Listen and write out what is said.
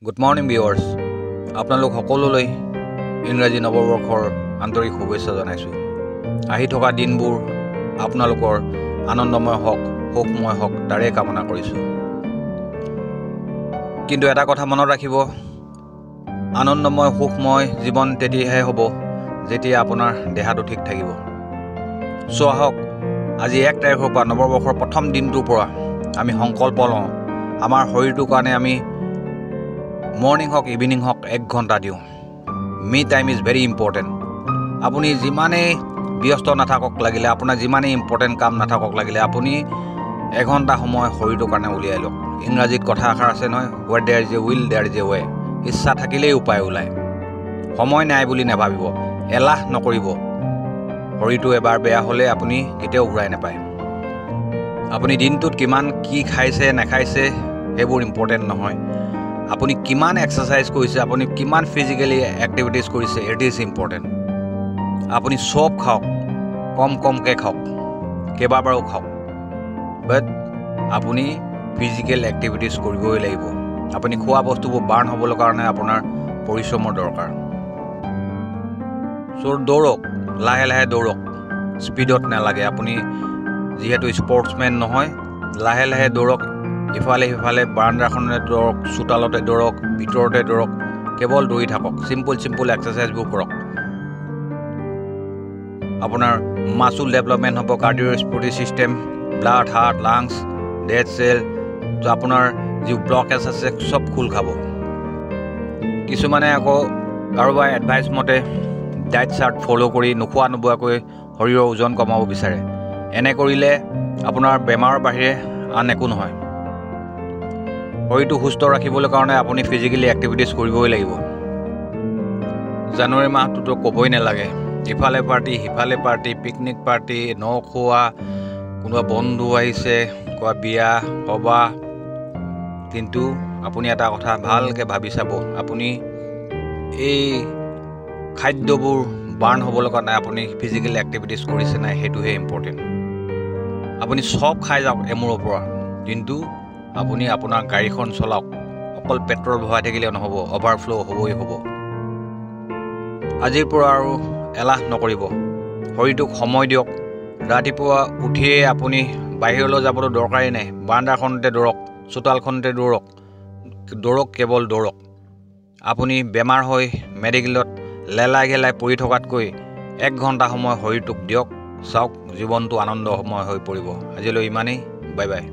Good morning viewers, আপোনালোক সকলোলৈ ইংৰাজী নৱবৰ্ষৰ আন্তৰিক শুভেচ্ছা জনাইছোঁ। আহি থকা দিনবোৰ আপোনালোকৰ আনন্দময় হওক, সুখময় হওক তাৰে কামনা কৰিছোঁ। কিন্তু এটা কথা মনত ৰাখিব, আনন্দময় সুখময় জীৱন তেতিয়াহে হ'ব যেতিয়া আপোনাৰ দেহাটো ঠিক থাকিব। চ' আহক আজি 1 তাৰিখৰ পৰা নৱবৰ্ষৰ প্ৰথম দিনটোৰ পৰা আমি সংকল্প লওঁ, আমাৰ শৰীৰটোৰ কাৰণে আমি মৰ্নিং হওক ইভিনিং হওক 1 ঘণ্টা দিওঁ। মি টাইম ইজ ভেৰি ইম্পৰ্টেণ্ট। আপুনি যিমানেই ব্যস্ত নাথাকক লাগিলে, আপোনাৰ যিমানেই ইম্পৰ্টেণ্ট কাম নাথাকক লাগিলে, আপুনি 1 ঘণ্টা সময় শৰীৰটোৰ কাৰণে উলিয়াই লওক। ইংৰাজীত কথা এষাৰ আছে নহয়, where there is a will there is a way. ইচ্ছা থাকিলেই উপায় ওলায়। সময় নাই বুলি নাভাবিব, এলাহ নকৰিব। শৰীৰটো এবাৰ বেয়া হ'লে আপুনি কেতিয়াও ঘূৰাই নাপায়। আপুনি দিনটোত কিমান কি খাইছে নাখাইছে সেইবোৰ ইম্পৰ্টেণ্ট নহয়। আপুনি কিমান এক্সাৰচাইজ কৰিছে, আপুনি কিমান ফিজিকেলি এক্টিভিটিজ কৰিছে, ইট ইজ ইম্পৰ্টেণ্ট। আপুনি চব খাওক, কমকৈ খাওক, কেইবাবাৰো খাওক, বাট আপুনি ফিজিকেল এক্টিভিটিজ কৰিবই লাগিব। আপুনি খোৱা বস্তুবোৰ বাৰ্ণ হ'বলৈ কাৰণে আপোনাৰ পৰিশ্ৰমৰ দৰকাৰ। চ' দৌৰক, লাহে লাহে দৌৰক, স্পীডত নালাগে। আপুনি যিহেতু স্পৰ্টছমেন নহয়, লাহে লাহে দৌৰক। ইফালে সিফালে বাৰাণ্ডাখনতে দৌৰক, চোতালতে দৌৰক, ভিতৰতে দৌৰক, কেৱল দৌৰি থাকক। চিম্পুল এক্সাৰচাইজবোৰ কৰক। আপোনাৰ মাচুল ডেভেলপমেণ্ট হ'ব, cardiorespiratory system, blood, heart, lungs, dead cell, আপোনাৰ যি ব্লকেজ আছে চব খোল খাব। কিছুমানে আকৌ কাৰোবাৰ এডভাইচ মতে ডায়েট চাৰ্ট ফ'ল' কৰি নোখোৱা নোবোৱাকৈ শৰীৰৰ ওজন কমাব বিচাৰে। এনে কৰিলে আপোনাৰ বেমাৰৰ বাহিৰে আন একো নহয়। শৰীৰটো সুস্থ ৰাখিবলৈ কাৰণে আপুনি ফিজিকেলি এক্টিভিটিজ কৰিবই লাগিব। জানুৱাৰী মাহটোতো ক'বই নালাগে, ইফালে পাৰ্টি সিফালে পাৰ্টি, পিকনিক পাৰ্টি, নখোৱা, কোনোবা বন্ধু আহিছে, কোনোবা বিয়া সবাহ। কিন্তু আপুনি এটা কথা ভালকৈ ভাবি চাব, আপুনি এই খাদ্যবোৰ বাৰ্ণ হ'বলৈ কাৰণে আপুনি ফিজিকেল এক্টিভিটিজ কৰিছে নাই, সেইটোহে ইম্পৰ্টেণ্ট। আপুনি চব খাই যাওক এমূৰৰ পৰা, কিন্তু আপুনি আপোনাৰ গাড়ীখন চলাওক। অকল পেট্ৰল ভৰাই থাকিলে নহ'ব, অভাৰফ্ল' হ'বই হ'ব। আজিৰ পৰা আৰু এলাহ নকৰিব, শৰীৰটোক সময় দিয়ক। ৰাতিপুৱা উঠিয়ে আপুনি বাহিৰলৈ যাবলৈ দৰকাৰেই নাই, বাৰাণ্ডাখনতে দৌৰক, চোতালখনতে দৌৰক, কেৱল দৌৰক। আপুনি বেমাৰ হৈ মেডিকেলত লেলাই গেলাই পৰি থকাতকৈ 1 ঘণ্টা সময় শৰীৰটোক দিয়ক, চাওক জীৱনটো আনন্দময় হৈ পৰিব। আজিলৈ ইমানেই, বাই বাই।